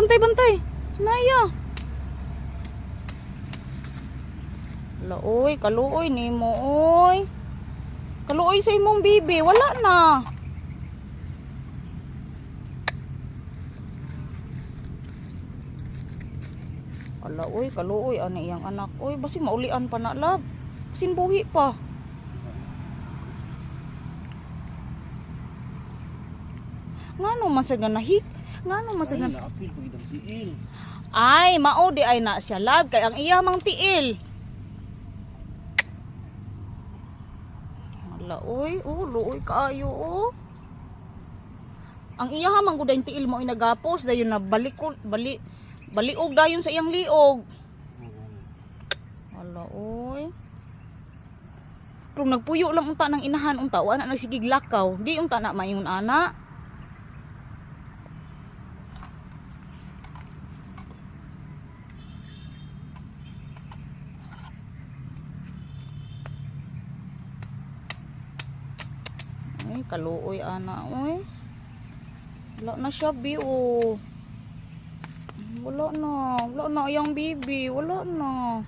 bantay, bantay. Naya. Laoy, kaluoy ni mo, oy. Kaluoy sa imong bibi, wala na. Ala, oy, kaluoy, ano iyang anak. Oy, basi maulian pa na, lab. Basin buhi pa. Ngano masagan nahik? Ngano masagan? Ay, mao di ay na siya, lab. Kay ang iya mang tiil. Laoy, luoy kaayo, oh. Ang iya ha manggod ang tiil mo inagapos dayon na baliog dayon sa iyang liog. Laoy. Kung nagpuyo lang unta ng inahan unta wa na nagsigig lakaw, di unta na mayon ana. Ay, kaluoy ana, oy. Wala na siya, bi, oh. Wala na yung bibi. Wala na.